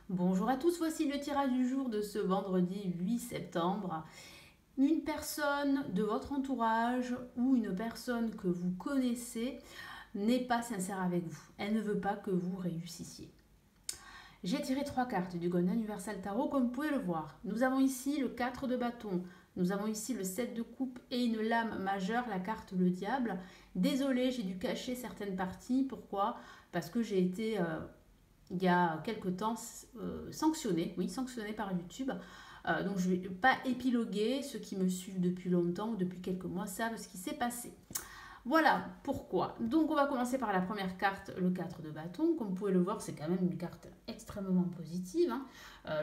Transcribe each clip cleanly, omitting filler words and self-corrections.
Bonjour à tous, voici le tirage du jour de ce vendredi 8 septembre. Une personne de votre entourage ou une personne que vous connaissez n'est pas sincère avec vous. Elle ne veut pas que vous réussissiez. J'ai tiré 3 cartes du Golden Universal Tarot comme vous pouvez le voir. Nous avons ici le 4 de bâton, nous avons ici le 7 de coupe et une lame majeure, la carte le diable. Désolée, j'ai dû cacher certaines parties. Pourquoi? Parce que j'ai été il y a quelque temps sanctionnée par YouTube. Donc je ne vais pas épiloguer. Ceux qui me suivent depuis longtemps ou depuis quelques mois savent ce qui s'est passé. Voilà pourquoi. Donc on va commencer par la première carte, le 4 de bâton. Comme vous pouvez le voir, c'est quand même une carte extrêmement positive.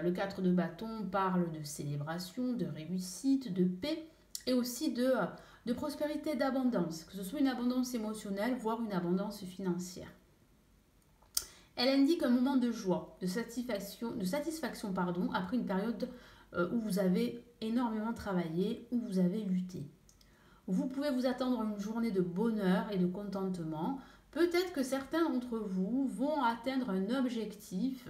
Le 4 de bâton parle de célébration, de réussite, de paix et aussi de prospérité, d'abondance. Que ce soit une abondance émotionnelle, voire une abondance financière. Elle indique un moment de joie, de satisfaction pardon, après une période où vous avez énormément travaillé, où vous avez lutté. Vous pouvez vous attendre à une journée de bonheur et de contentement. Peut-être que certains d'entre vous vont atteindre un objectif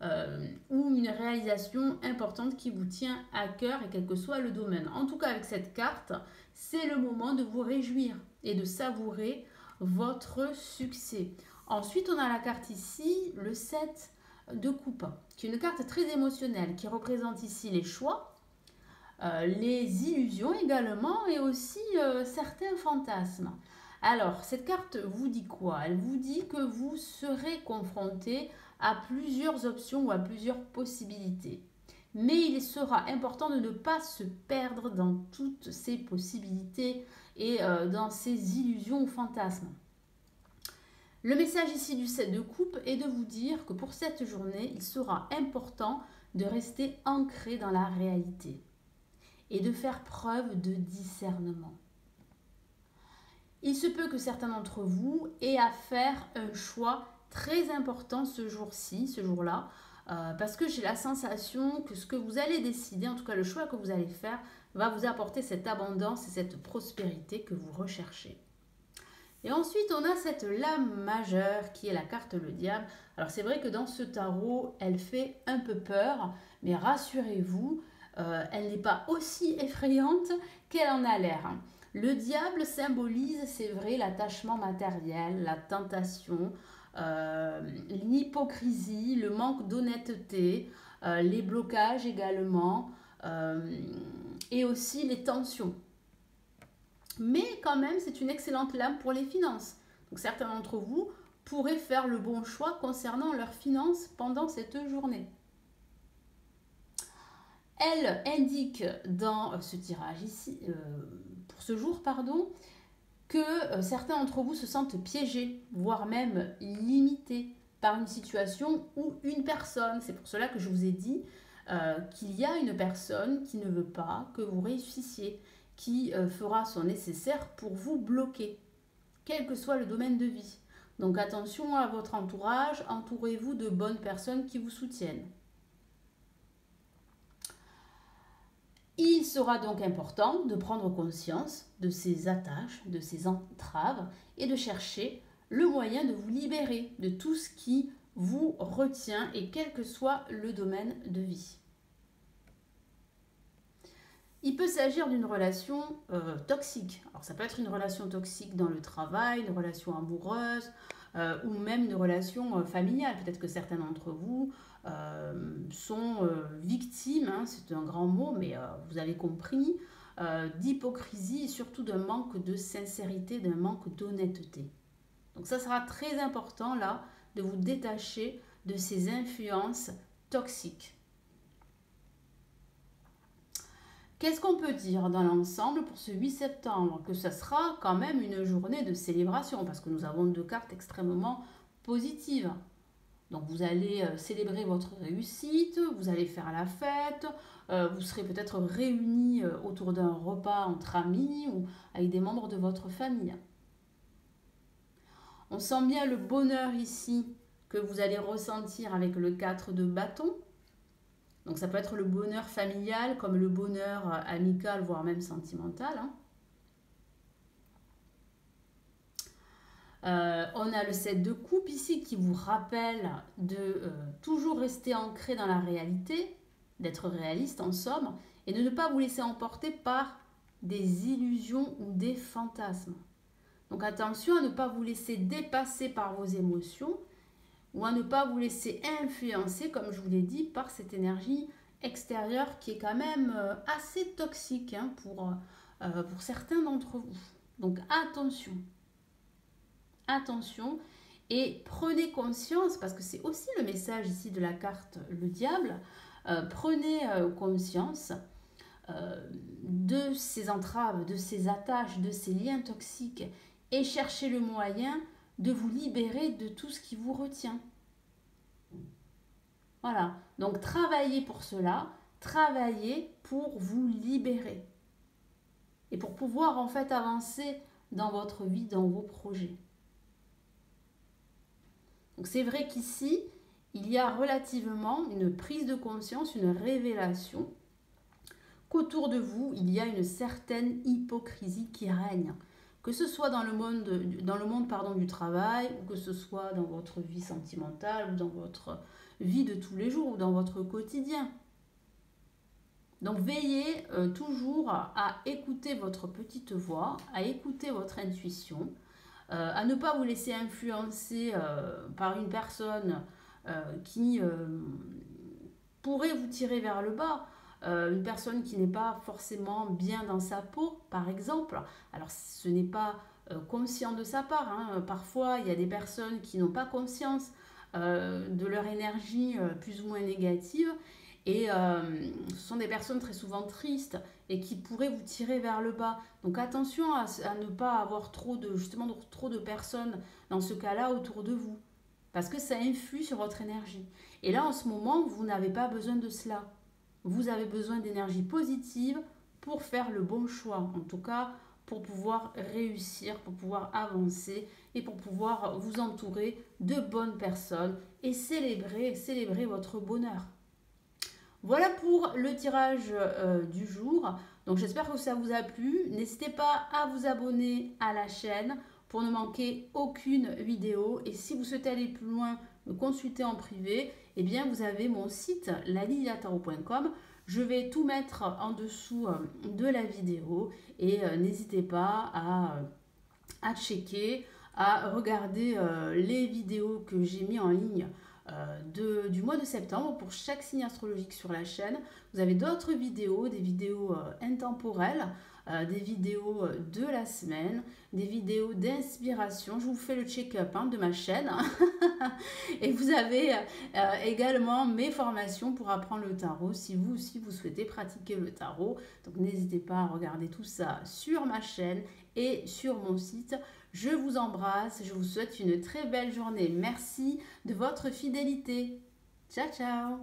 ou une réalisation importante qui vous tient à cœur et quel que soit le domaine. En tout cas, avec cette carte, c'est le moment de vous réjouir et de savourer votre succès. Ensuite, on a la carte ici, le 7 de coupe, qui est une carte très émotionnelle, qui représente ici les choix, les illusions également et aussi certains fantasmes. Alors, cette carte vous dit quoi? Elle vous dit que vous serez confronté à plusieurs options ou à plusieurs possibilités. Mais il sera important de ne pas se perdre dans toutes ces possibilités et dans ces illusions ou fantasmes. Le message ici du 7 de coupe est de vous dire que pour cette journée, il sera important de rester ancré dans la réalité et de faire preuve de discernement. Il se peut que certains d'entre vous aient à faire un choix très important ce jour-ci, ce jour-là, parce que j'ai la sensation que ce que vous allez décider, en tout cas le choix que vous allez faire, va vous apporter cette abondance et cette prospérité que vous recherchez. Et ensuite, on a cette lame majeure qui est la carte le diable. Alors c'est vrai que dans ce tarot, elle fait un peu peur, mais rassurez-vous, elle n'est pas aussi effrayante qu'elle en a l'air. Le diable symbolise, c'est vrai, l'attachement matériel, la tentation, l'hypocrisie, le manque d'honnêteté, les blocages également, et aussi les tensions. Mais quand même, c'est une excellente lame pour les finances. Donc certains d'entre vous pourraient faire le bon choix concernant leurs finances pendant cette journée. Elle indique dans ce tirage ici, pour ce jour, pardon, que certains d'entre vous se sentent piégés, voire même limités par une situation ou une personne. C'est pour cela que je vous ai dit qu'il y a une personne qui ne veut pas que vous réussissiez, qui fera son nécessaire pour vous bloquer, quel que soit le domaine de vie. Donc attention à votre entourage, entourez-vous de bonnes personnes qui vous soutiennent. Il sera donc important de prendre conscience de ces attaches, de ces entraves et de chercher le moyen de vous libérer de tout ce qui vous retient et quel que soit le domaine de vie. Il peut s'agir d'une relation toxique. Alors ça peut être une relation toxique dans le travail, une relation amoureuse ou même une relation familiale. Peut-être que certains d'entre vous sont victimes, hein, c'est un grand mot, mais vous avez compris, d'hypocrisie et surtout d'un manque de sincérité, d'un manque d'honnêteté. Donc ça sera très important là de vous détacher de ces influences toxiques. Qu'est-ce qu'on peut dire dans l'ensemble pour ce 8 septembre? Que ça sera quand même une journée de célébration parce que nous avons 2 cartes extrêmement positives. Donc vous allez célébrer votre réussite, vous allez faire la fête, vous serez peut-être réunis autour d'un repas entre amis ou avec des membres de votre famille. On sent bien le bonheur ici que vous allez ressentir avec le 4 de bâton. Donc ça peut être le bonheur familial comme le bonheur amical, voire même sentimental. On a le 7 de coupe ici qui vous rappelle de toujours rester ancré dans la réalité, d'être réaliste en somme, et de ne pas vous laisser emporter par des illusions ou des fantasmes. Donc attention à ne pas vous laisser dépasser par vos émotions ou à ne pas vous laisser influencer, comme je vous l'ai dit, par cette énergie extérieure qui est quand même assez toxique hein, pour certains d'entre vous. Donc attention. Attention et prenez conscience, parce que c'est aussi le message ici de la carte le diable, prenez conscience de ces entraves, de ces attaches, de ces liens toxiques et cherchez le moyen de vous libérer de tout ce qui vous retient. Voilà, donc travaillez pour cela, travaillez pour vous libérer et pour pouvoir en fait avancer dans votre vie, dans vos projets. Donc c'est vrai qu'ici, il y a relativement une prise de conscience, une révélation qu'autour de vous, il y a une certaine hypocrisie qui règne. Que ce soit dans le monde du travail, ou que ce soit dans votre vie sentimentale, ou dans votre vie de tous les jours, ou dans votre quotidien. Donc veillez toujours à écouter votre petite voix, à écouter votre intuition, à ne pas vous laisser influencer par une personne qui pourrait vous tirer vers le bas, une personne qui n'est pas forcément bien dans sa peau, par exemple. Alors ce n'est pas conscient de sa part, hein. Parfois il y a des personnes qui n'ont pas conscience de leur énergie plus ou moins négative, et ce sont des personnes très souvent tristes et qui pourraient vous tirer vers le bas. Donc attention à ne pas avoir trop de personnes dans ce cas-là autour de vous. Parce que ça influe sur votre énergie. Et là, en ce moment, vous n'avez pas besoin de cela. Vous avez besoin d'énergie positive pour faire le bon choix. En tout cas, pour pouvoir réussir, pour pouvoir avancer et pour pouvoir vous entourer de bonnes personnes et célébrer votre bonheur. Voilà pour le tirage du jour. Donc j'espère que ça vous a plu. N'hésitez pas à vous abonner à la chaîne pour ne manquer aucune vidéo. Et si vous souhaitez aller plus loin, me consulter en privé, eh bien vous avez mon site laliliatarot.com. Je vais tout mettre en dessous de la vidéo et n'hésitez pas à checker, à regarder les vidéos que j'ai mis en ligne du mois de septembre pour chaque signe astrologique sur la chaîne. Vous avez d'autres vidéos, des vidéos intemporelles, des vidéos de la semaine, des vidéos d'inspiration. Je vous fais le check-up de ma chaîne. Et vous avez également mes formations pour apprendre le tarot si vous aussi vous souhaitez pratiquer le tarot. Donc n'hésitez pas à regarder tout ça sur ma chaîne et sur mon site. Je vous embrasse, je vous souhaite une très belle journée. Merci de votre fidélité. Ciao, ciao!